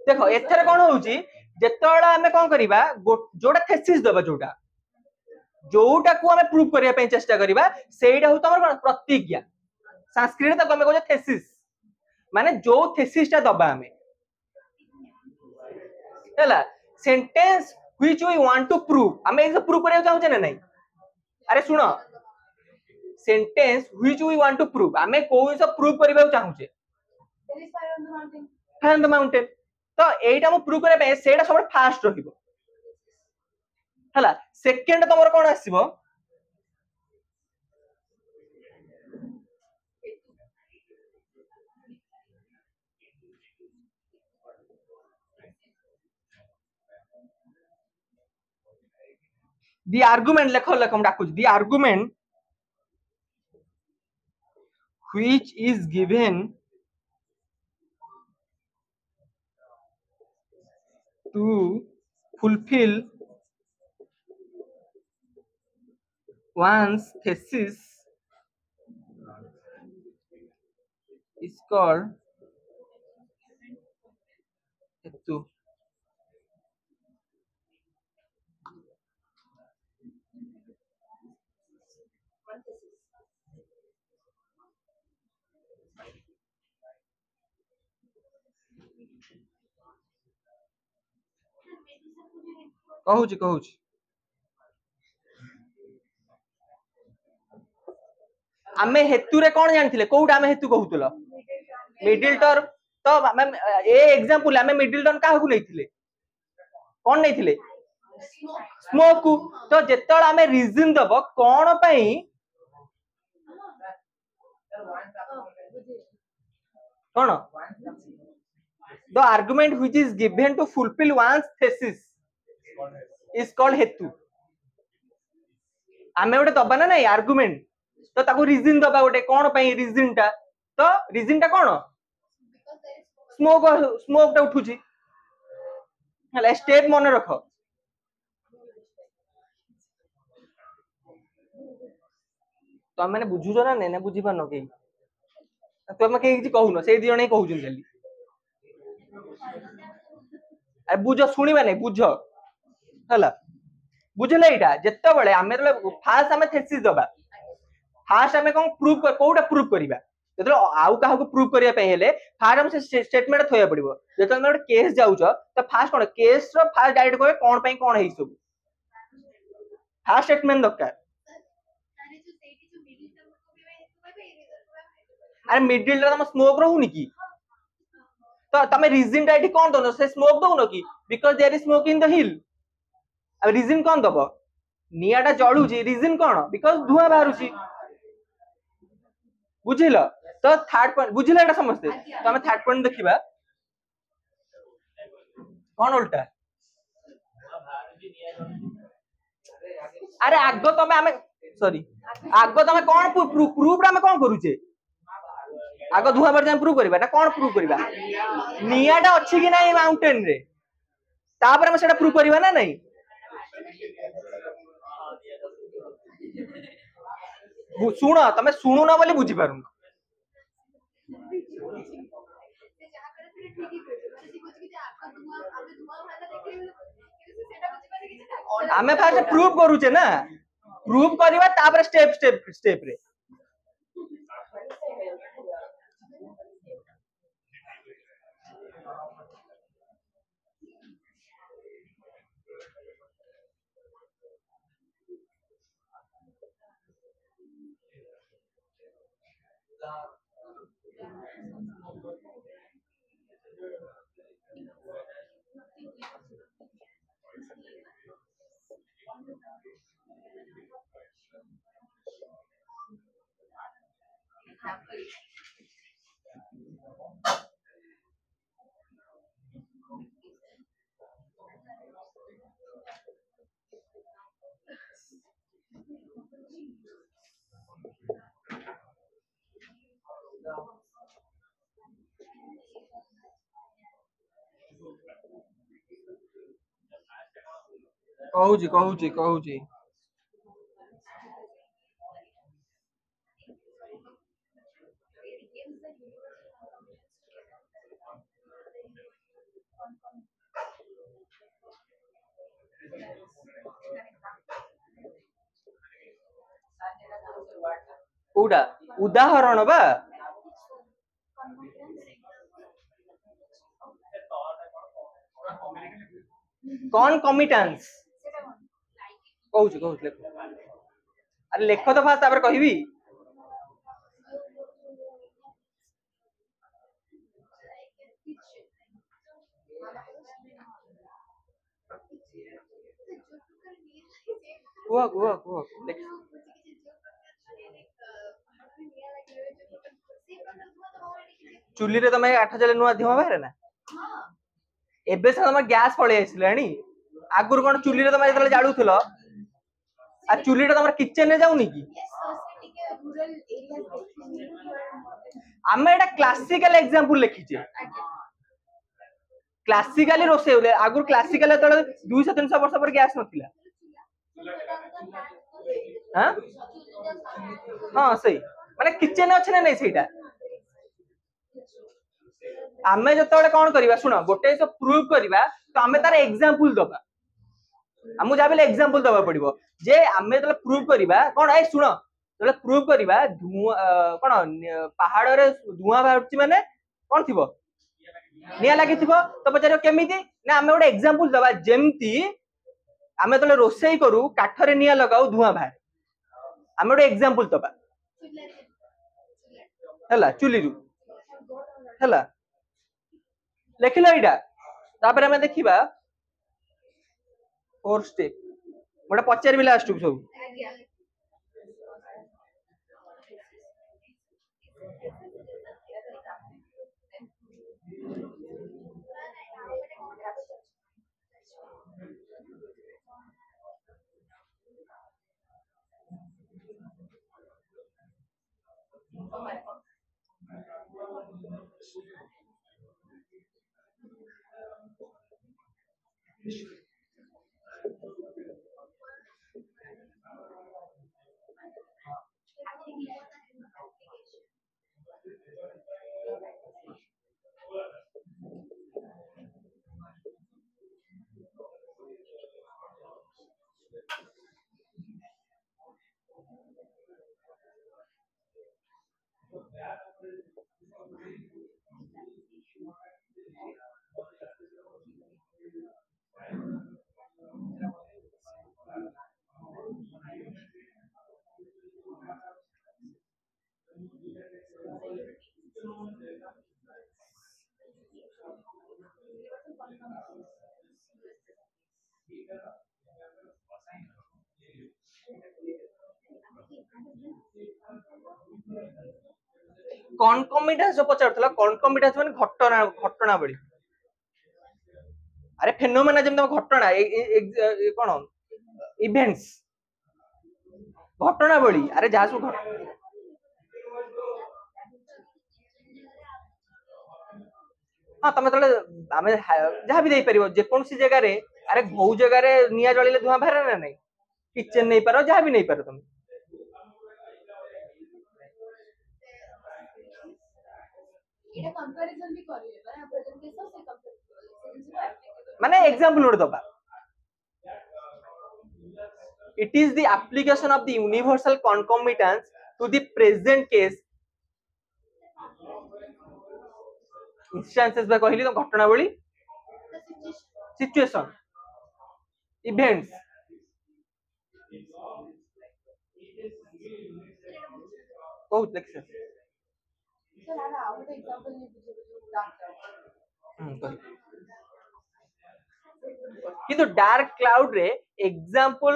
देखो एथरे कोन होउची जेतोळा हमें कोन करिबा जोटा थेसिस दबा जोटा को हमें प्रूव करिया पे चेष्टा करिबा सेइडा हो तमर कोन प्रतिज्ञा संस्कृत तक हमें कहै थेसिस माने जो थेसिस ता दबा हमें हला sentence which we want to prove हमें इसे प्रूव करिया चाहू छे ना नहीं अरे सुनो sentence which we want to prove हमें कोइ से प्रूव करिबा चाहू छे फायर ऑन द माउंटेन तो एटा मु प्रूव करे पे सेटा सब फास्ट रहिबो हला सेकंड तमर कोन आसीबो the argument लेखो लेखम डाकुच the argument which is given to fulfill one's thesis is called hetu कहूची कहूची आमे हेतु रे कोन जानथिले कोउडा आमे हेतु कहउतलो मिडिल टर्म तो मैम ए एग्जांपल आमे मिडिल टर्म काहा को लेथिले कोन लेथिले स्मोक को तो जेतବେଳେ ଆମେ रीजन दब कोन पई कोन the argument which is given to fulfill one's thesis is called हेतु आमे गोटे दबा ना नहीं आर्गुमेंट तो ताको रीजन दबा गोटे कोन पई रीजन टा तो रीजन टा कोन स्मोक स्मोक टा उठुची हला स्टेप मन रख तो मैंने बुझुछ ना नहीं बुझी पार न के तुम के किछि कहून से दी जणे कहउछन खाली अरे बुझ सुनिबा नहीं बुझ हला बुझले एटा जत्ते बेले आमे फास्ट आमे थेसिस दबा फास्ट आमे कोन प्रूफ कोटा प्रूफ करिबा जतले आउ काहा को प्रूफ करिया पे हेले फास्ट हम से स्टेटमेंट थोया पड़िबो जतले हम केस जाउछ तो फास्ट कोन केस रो फास्ट डायरेक्ट कोए कोन पई कोन हेइ सब फास्ट स्टेटमेंट दरकार अरे मिडिल रे हम स्मोक रहउनी की तो तमे रीजन एठी कोन दनो से स्मोक दउनो की because there is smoke in the hill अब रीजन कोन दबो नियाटा जळुची रीजन कोन बिकॉज़ धुआं बाहरुची बुझिलो तो थर्ड पॉइंट बुझिलो एटा समझते तो हम थर्ड पॉइंट देखिबा कोन उल्टा अरे आगो तमे हमें सॉरी आगो तमे कोन प्रूफ रा हम कोन करूचे आगो धुआं बाहर जाम प्रूफ करबा ना कोन प्रूफ करबा नियाटा अछि कि नाही माउंटेन रे तापर हम सेटा प्रूफ करबा ना नहीं सुनो तमे सुनु ना बोली बुझी पारुन आमे फास्ट प्रूफ करूचे ना प्रूफ करबा तापर स्टेप स्टेप स्टेप रे कहूची कहूची कहूची कोडा उदाहरण बा कौन कमिटेंस कहूची कहूची अरे लेख तो फास्ट तापर कहबी कुआ कुआ कुआ चुली रे तमे 8 जले नुआ धिमा बाहरे ना एबे से तमे गैस पळे आइसलानी आगुर कोन चुली रे तमे जतले जाळुथलो आ चुली रे तमे किचन रे जाउनी की आमे एटा क्लासिकल एग्जांपल लिखिचे क्लासिकली रोसे होले आगुर क्लासिकल तळे 200 300 वर्ष पर गैस नथिला हां हां सही माने किचन अछि ना नै सेटा आमे जतबे कोन करबा सुनो गोटे से प्रूव करबा तो आमे तार एग्जांपल दबा हमु जाबेले एग्जांपल दबा पड़िबो जे आमे तले प्रूव करबा कोन ए सुनो तले प्रूव करबा कोन पहाड़ रे धुआं बाहरची माने कोन थिबो निया लागि थिबो तो पचारो केमिति ना आमे गोटे एग्जांपल दबा जेमति आमे तले रोसेई करू काठरे निया लगाऊ धुआं बाहर आमे गोटे एग्जांपल दबा हला चुलीरू हला लेखिलो एटा तापर हमें देखिबा फोर स्टेप मोटा पचार भी लास्ट को सब आज्ञा कॉनकॉमिटेंस जो पचारथला कॉनकॉमिटेंस माने घटना घटना बळी अरे फेनोमेना जेम तम घटना कोन इवेंट्स घटना बळी अरे जहा सु हाँ तमे तले आमे जहा भी दे परिबो जे कोन सी जगह रे अरे बहु जगह रे निया जळिले धुआ बाहर ना नहीं किचन नहीं पारो जहा भी नहीं पारो तुम एटा कंपैरिजन भी करिए माने प्रेजेंटेशन से कंपैरिजन माने एग्जांपल नोट दबा it is the application of the universal concomitance to the present case instances बा कहली तो घटना बळी सिचुएशन इवेंट्स बहुत लेक्चर सर आना आउट एग्जांपल नहीं बुझे डाक्टर किंतु डार्क क्लाउड रे एग्जांपल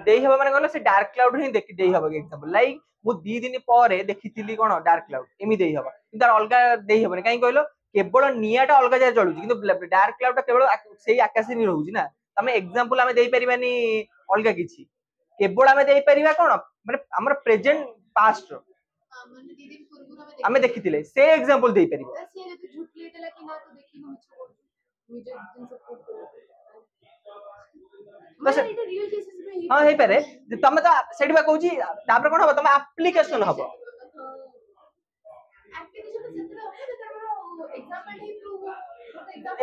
देई हबा माने कहला से डार्क क्लाउड रे देखि देई हबा एग्जांपल लाइक मु 2 दिन परे देखिथिली कोन डार्क क्लाउड एमि देई हबा किंतु अलगा देई हबने काई कहलो केवल नियाटा अलगा जाय जळुची किंतु डार्क क्लाउड केवल सेही आकाश नी रहउची ना तमे एग्जांपल हमें देई परिबानी अलगा किछि केवल हमें देई परिबा कोन माने हमर प्रेजेंट पास्ट माने दीदी पूर्व हमें देखिथिले से एग्जांपल देई परिबा से जति झूठ लेतेला कि ना तो देखिनु मिछ निजे दिन सब तो माने इटा रियल केसेस में हां हे पारे तमे तो सेठी बा कहूची तापर कोन हबो तमे एप्लीकेशन हबो एप्लीकेशन से सेतला होते तर एग्जांपल ही प्रूव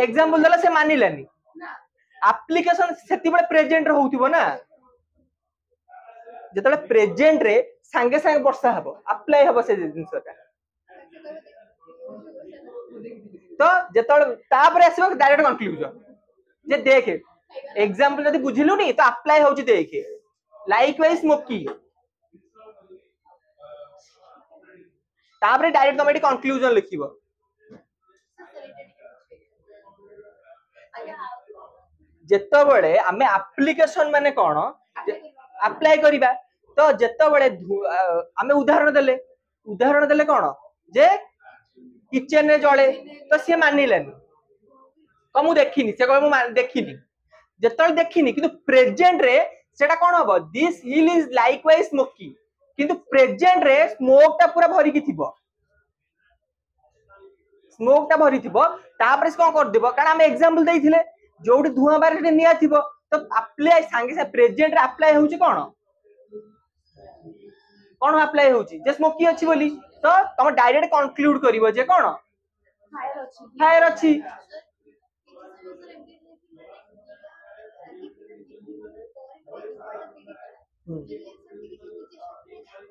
एग्जांपल दला से मानिलानी ना एप्लीकेशन सेति बळे प्रेजेंट रहउथिबो ना जेतले प्रेजेंट रे संगे संगे वर्षा हबो अप्लाई हबो से जिंसटा तो जेतले तापर आसीबो डायरेक्ट कंक्लूजन जे देख एग्जांपल जदी बुझिलु नी तो अप्लाई होउची देख लाइक वाइज स्मोकी तापर डायरेक्ट तमे कंक्लूजन लिखिबो जेतबळे आमे एप्लीकेशन माने कोन अप्लाई करिबा तो जेतबळे आमे उदाहरण देले कोन जे किचन रे जळे तो से मानिलेनी तो मु देखिनी से कहबो मु देखिनी जेतबळे देखिनी किंतु प्रेजेंट रे सेटा कोन हबो this hill is like wise smoky किंतु प्रेजेंट रे स्मोक ता पूरा भरी की थिबो स्मोक ता भरी थिबो तापर से कोन कर देबो कारण हम एग्जांपल देइथिले जोडी धुआं बारे निया थिबो तो अप्लाई संगे से प्रेजेंट रे अप्लाई होउची कोन अप्लाई होउची जे स्मोकी अछि बोली तो तुम डायरेक्ट कंक्लूड करिवो जे कोन फायर अछि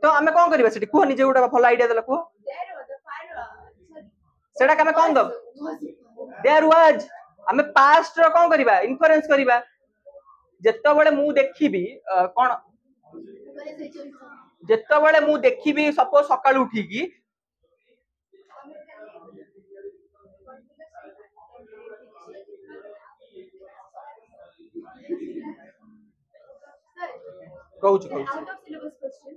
तो हमें कोन करबा सेठी को निजे उडा भलो आईडिया देला को सेटा हमें कोन दब देयर वाज हमें पास्ट रो कोन करबा इन्फ्रेंस करबा जेतबेले मु देखिबी कोन जेतबेले मु देखिबी सपोज सकाळ उठी की कहूच कहूच आउट ऑफ सिलेबस क्वेश्चन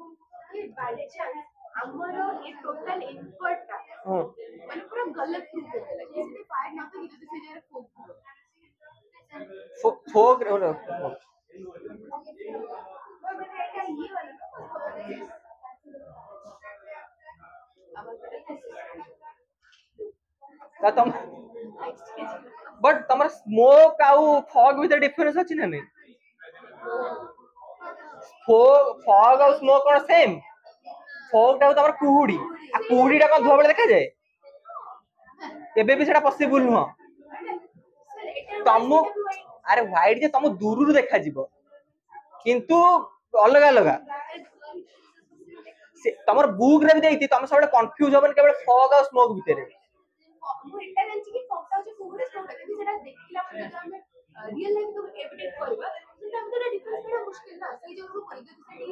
ये बाय चांस हमारा ये टोटल इनपुट माने पूरा गलत प्रूफ होता है किसी ने फायर ना तो किसी से जरा फोक ये वाला ना तुम बट तमर स्मोक आउ फॉग विथ डिफरेंस अछि ना नहीं फॉग और स्मोक कौन सेम फॉग टा तमर कुहुडी आ कुहुडी टा कौन धुआ बेले देखा जाए केबे भी सेटा पॉसिबल नुह तमु अरे व्हाइट जे तमु दूरु देखा जिवो किंतु अलग अलग तमर बुक रे भी देती तम सब कंफ्यूज होबन केवल फॉग और स्मोक भितर ମୁଁ ଏଟା ଜାଣିଛି କି ଫଟୋ ହଉଛି କୁହୁଡ଼ି ସ୍ମୋକ୍ ଯଦି ସେଟା ଦେଖିଲା ପରେ ଯଦି ଆମେ ରିଅଲ ଲାଇଫ କୁ ଏଭିଡେଣ୍ଟ କରିବା ସେଟା ଆମକୁ ଡିଫରେନ୍ସ କରିବା ମୁସ୍କିଲ ନା ସେଇ ଯୋଗୁଁ କହିବି ସେଠି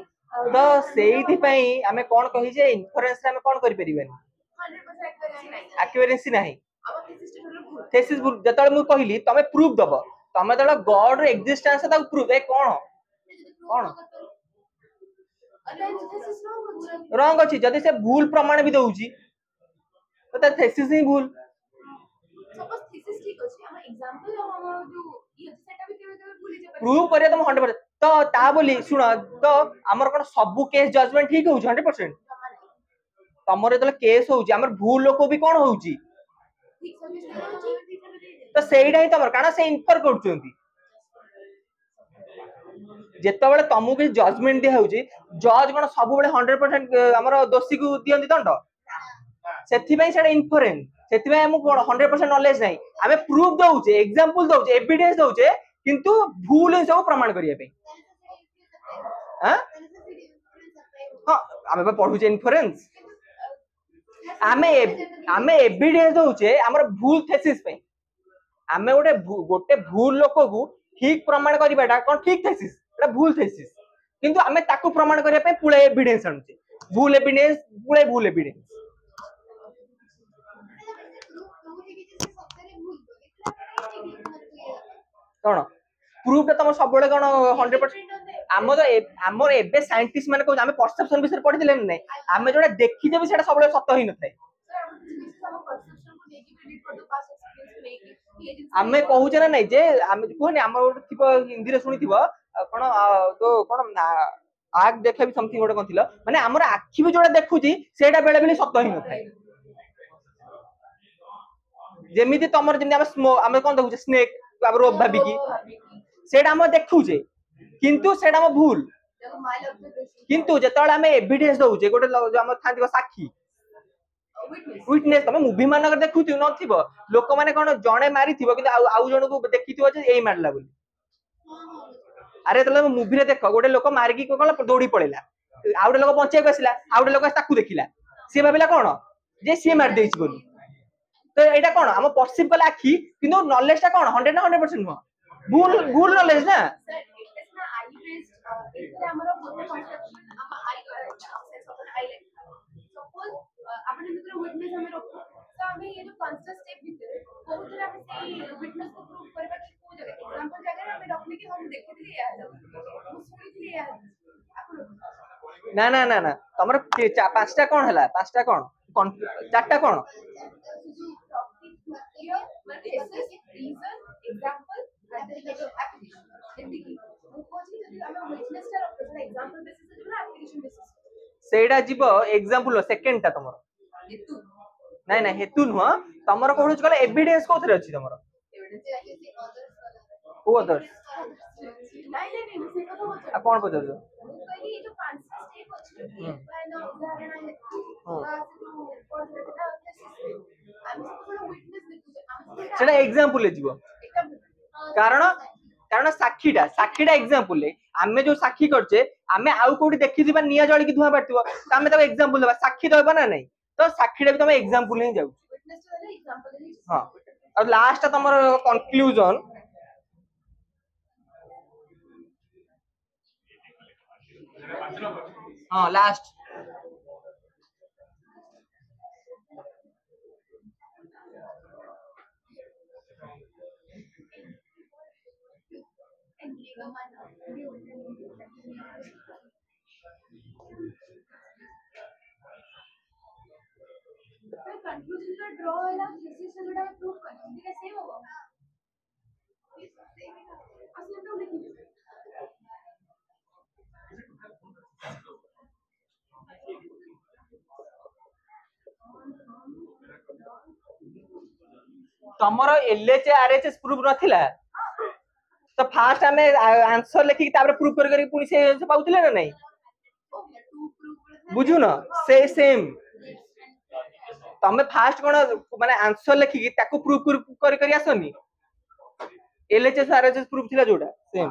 ତ ସେଇଥି ପାଇଁ ଆମେ କଣ କହି ଯେ ଇନଫରେନ୍ସ ରେ ଆମେ କଣ କରି परिबेनी 100% एक्यूरेसी नाही ଆମ ସିଷ୍ଟम ର ଭୁଲ थेसिस जतले मु कहली तमे प्रूफ दबो तमे तले गॉड रो एक्जिस्टेंस ता प्रूफ ए कोन कोन रंग अछि जदी से भूल प्रमाण भी दउची तो थेसिस ही भूल सपोज थीसिस ठीक अछि हम एग्जांपल हम जो ये सेटा भी केबे केबे भूली जे प्रूव करिया तुम 100% तो ता बोली सुन तो हमर कोन सब केस जजमेंट ठीक होउछ 100% तमरे तले केस होउची हमर भूल लोक भी कोन होउची ठीक सर्विस होउची तो सेइडा ही तमर काना से इन्फर करचोंती जेते बेले तमु के जजमेंट दिया होउची जज कोन सब बेले 100% हमर दोषी को दियंती दंड सेथि पई सेडा इन्फरेंस सेथि पई हम कोन 100% नॉलेज नाही हमें प्रूफ दउचे एग्जांपल दउचे एविडेंस दउचे किंतु भूल सब प्रमाण करिया पे हां हां हमें पढुचे इन्फरेंस आमे एविडेंस दउचे हमर भूल थेसिस पे आमे गोटे भूल लोक को ठीक प्रमाण करिबाटा कोन ठीक थेसिस एटा भूल थेसिस किंतु आमे ताकू प्रमाण करिया पे पुळे एविडेंस आणुचे भूल एविडेंस पुळे भूल एविडेंस कोन प्रूफ ता तम सब बेले कोन 100% हमर एबे साइंटिस्ट माने को आमे परसेप्शन विषय पढि दिले नै आमे जोडा देखि जे भी सेटा सब बेले सत्य ही न थाए आमे कहूचे ना नहीं जे आमे कोनी हमर थिबो हिंदी रे सुनी थिबो कोन तो कोन आग देखे भी समथिंग गोटे कोन थिला माने हमर आखि भी जोडा देखुची सेटा बेले बेले सत्य ही न थाए जेमिति तमर जेमिति आमे कोन देखुचे स्नेक आब रोब भाबी की सेटा हम देखुचे किंतु सेटा हम भूल किंतु जेतले हमें एविडेंस दउचे गोटे जो हम थांतिबो साक्षी विटनेस तमे मूवी मानकर देखुथि नथिबो लोक माने कोन जणे मारिथिबो किंतु आउ जण को देखिथिबो जे एई मारला बोली अरे तले मूवी रे देखो गोटे लोक मार की कोन दौड़ी पळेला आउडे लोक बंचे बसला आउडे लोक ताकू देखिला से भाबिला कोन जे से मार देइछ बोली तो एटा कोन हम परसीव कला आखी किंतु नॉलेज ता कोन 100 ना 100% नो भूल भूल नॉलेज ना आपण मित्र विटनेस हमें रखो तो हमें ये जो पांचटा स्टेप भितर बहुत तरह हम से विटनेस को प्रूव करबा कि को जगह एग्जांपल जगह हमें डॉक्टर के हम देखिथि या हम सुनिथि या ना ना ना ना तमर पांचटा कोन हला पांचटा कोन चारटा कोन एग्जांपल सेटा जीव एग्जांपल सेकंड ता तमर नाही नाही हेतु नुह तमर कोन कहले एविडेंस कोथरे अछि तमर ओ अदर्स नाही नाही नाही से कथा बोल आ कोन पजर जो कहि ये जो पांचटा स्टेप अछि ना उदाहरण है सेटा एग्जांपल जीव कारण कारण साक्षीटा एग्जांपल आमे जो साक्षी करछे आमे आउ कोठी देखि दिबा निया जळी की धुआ बाटथिबो त आमे त एग्जांपल देबा साक्षी देबा ना नहीं तो साक्षीटा भी तमे एग्जांपल ही जाउ हां और लास्ट तमर कंक्लूजन हां लास्ट जो ड्रॉ वाला थीसिस से जोटा प्रूफ करनी ठीक है सेम होगा असली तो लिखी तमरो एलएच आरएचएस प्रूफ नथिला तो फास्ट हमें आंसर लिखि तापर प्रूफ कर पुनी से पाउथिले ना नहीं बुझु न से सेम तमे फास्ट कोन माने आंसर लिखि ताको प्रूफ कर आसनी एलएचएस आरएचएस प्रूफ थिला जोडा same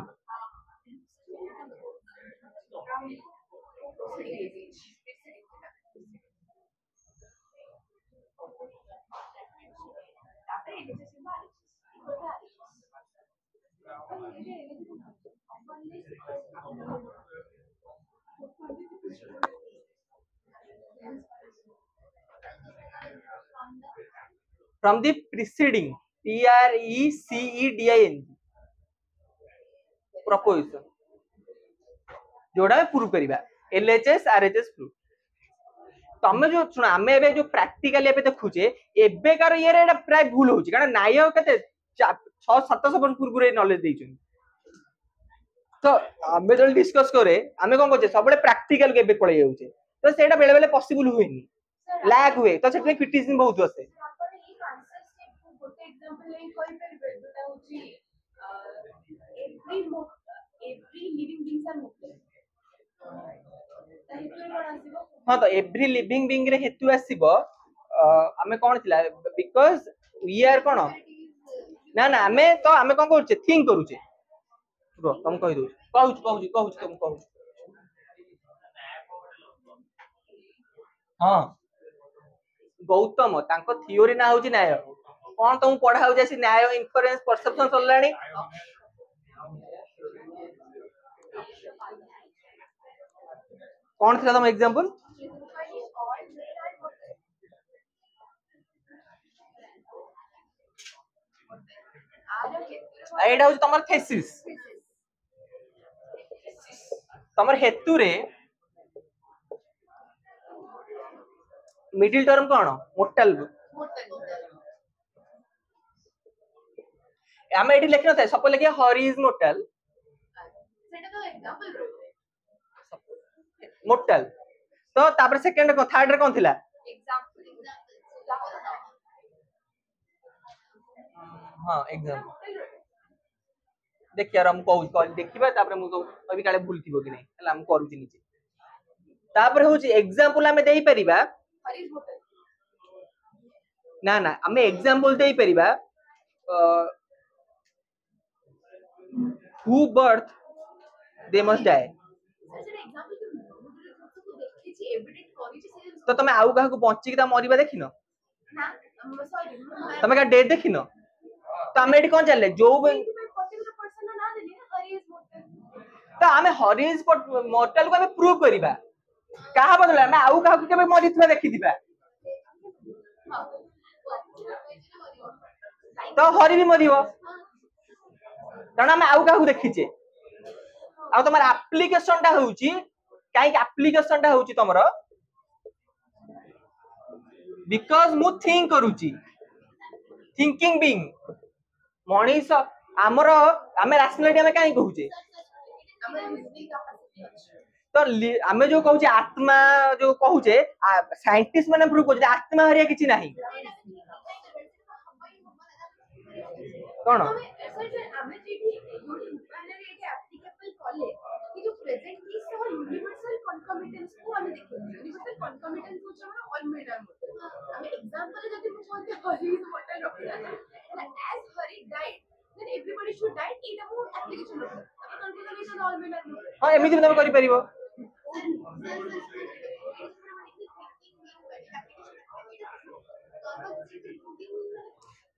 from the preceding PRECEDING proposition जोड़ा प्रूफ करिबा एलएचएस आरएचएस प्रूफ तमे जो सुन आमे एबे जो प्रैक्टिकली एबे देखुचे एबे कार ये रे प्राय भूल होची कारण नाय कते 6-700 वर्ष पूर्व रे नॉलेज देइछन तो आमे जो डिस्कस करे आमे कोन कहचे सबले प्रैक्टिकल केबे पळे जाउचे तो सेटा बेले बेले पॉसिबल हुएनी लैग हुए तो सेटा क्रिटिसिज्म बहुत आसे एग्जांपल लाइक कोई पर जोटा होची every living beings are mortal हाँ तो एवरी लिविंग बीइंग रे हेतु आसीबो हमें कोन थिला बिकॉज़ वी आर कोन ना ना हमें कोन करूचे थिंक करूचे रो तुम कहि दो कहूच तुम कहूच हां गौतम तांको थ्योरी ना होची न्याय कोन तुम पढा हो जैसी न्याय इन्फरेंस परसेप्शन चललानी कौन थिला तुम एग्जांपल एटा हो तमर थेसिस तमर हेतु रे मिडिल टर्म कोन मोटल हमें एटी लिखना था सपोज लिखे हरी इज मोटल सेटा तो एग्जांपल मोटल तो तापर सेकंड को थर्ड रे कोन थिला हां एग्जांपल देख यार हम कहू देखिबा तापर मु अभी काले भूल थिबो कि नहीं हला हम करूची नीचे तापर होची एग्जांपल हमें देई परिबा हरी इज मोटल ना ना हमें एग्जांपल देई परिबा who birth they must die तो तमे आउ काहा को बंची ता मरिबा देखिनो ना सॉरी तमे का डेट देखिनो तो हमें एटी कोन चलले जो तो हमें हरीज मोटल को हमें प्रूव करिबा काहा बदला ना आउ काहा को केबे मरिथबा देखिदिबा तो हरी भी मरिबो कारण हम आउ काहू देखिचे आ तमर एप्लीकेशन टा होउची काई एप्लीकेशन टा होउची तमरो बिकॉज़ मु थिंक करूची थिंकिंग बीइंग मनीष हमरो हमें रैशनैलिटी हमें काई कहूचे तो हमें जो कहूचे आत्मा जो कहूचे साइंटिस्ट माने प्रूव कहूचे आत्मा हरिया किछि नाही कोन हमें जेठी माने एके एप्लीकेबल कॉले कि जो प्रेजेंट की सो यूनिवर्सल कॉन्कमिटेंस को हमें देखो यूनिवर्सल कॉन्कमिटेंस को जो ऑल मेडर हमें एग्जांपल जदि मु बोलते हरी इज मोटल रखना as Hari died then everybody should died it a application concomitance all मेडर हां एमिति तमे करि परिबो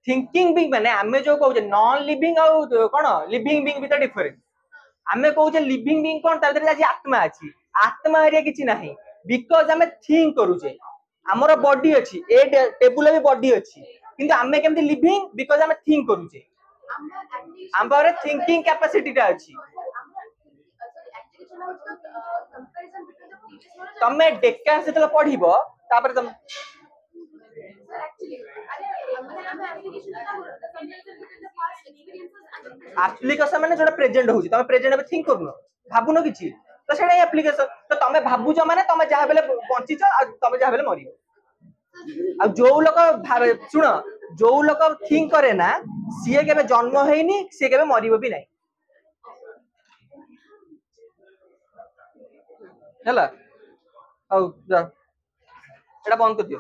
थिंकिंग बीइंग माने हमें जो कहू नॉन लिविंग और कोन लिविंग बीइंग भीतर डिफरेंस हमें कहू लिविंग बीइंग कोन तार भीतर आज आत्मा अछि आत्मा हरिया किछि नाही बिकॉज़ हमें थिंक करूचे हमर बॉडी अछि ए टेबुल भी बॉडी अछि किंतु हमें केमति लिविंग बिकॉज़ हमें थिंक करूचे हमर थिंकिंग कैपेसिटी टा अछि तमे डेका सेतला पढिबो तापर तम sir, actually, मतलब हमें application का हो रहा था, sometimes within the past experiences and application माने जोटा प्रेजेंट होउची तमे प्रेजेंट में थिंक करनो भाबुनो किछि तो सेटा एप्लिकेशन तो तमे भाबुजो माने तमे जहा बेले बंचिचो आ तमे जहा बेले मरियो आ जो लोक सुनो जो लोक थिंक करे ना सीए केबे जन्म हेइनी सीए केबे मरिबो भी नाही ହେଲା ହଉ ଯା ଏटा ବନ୍ଦ कर दियो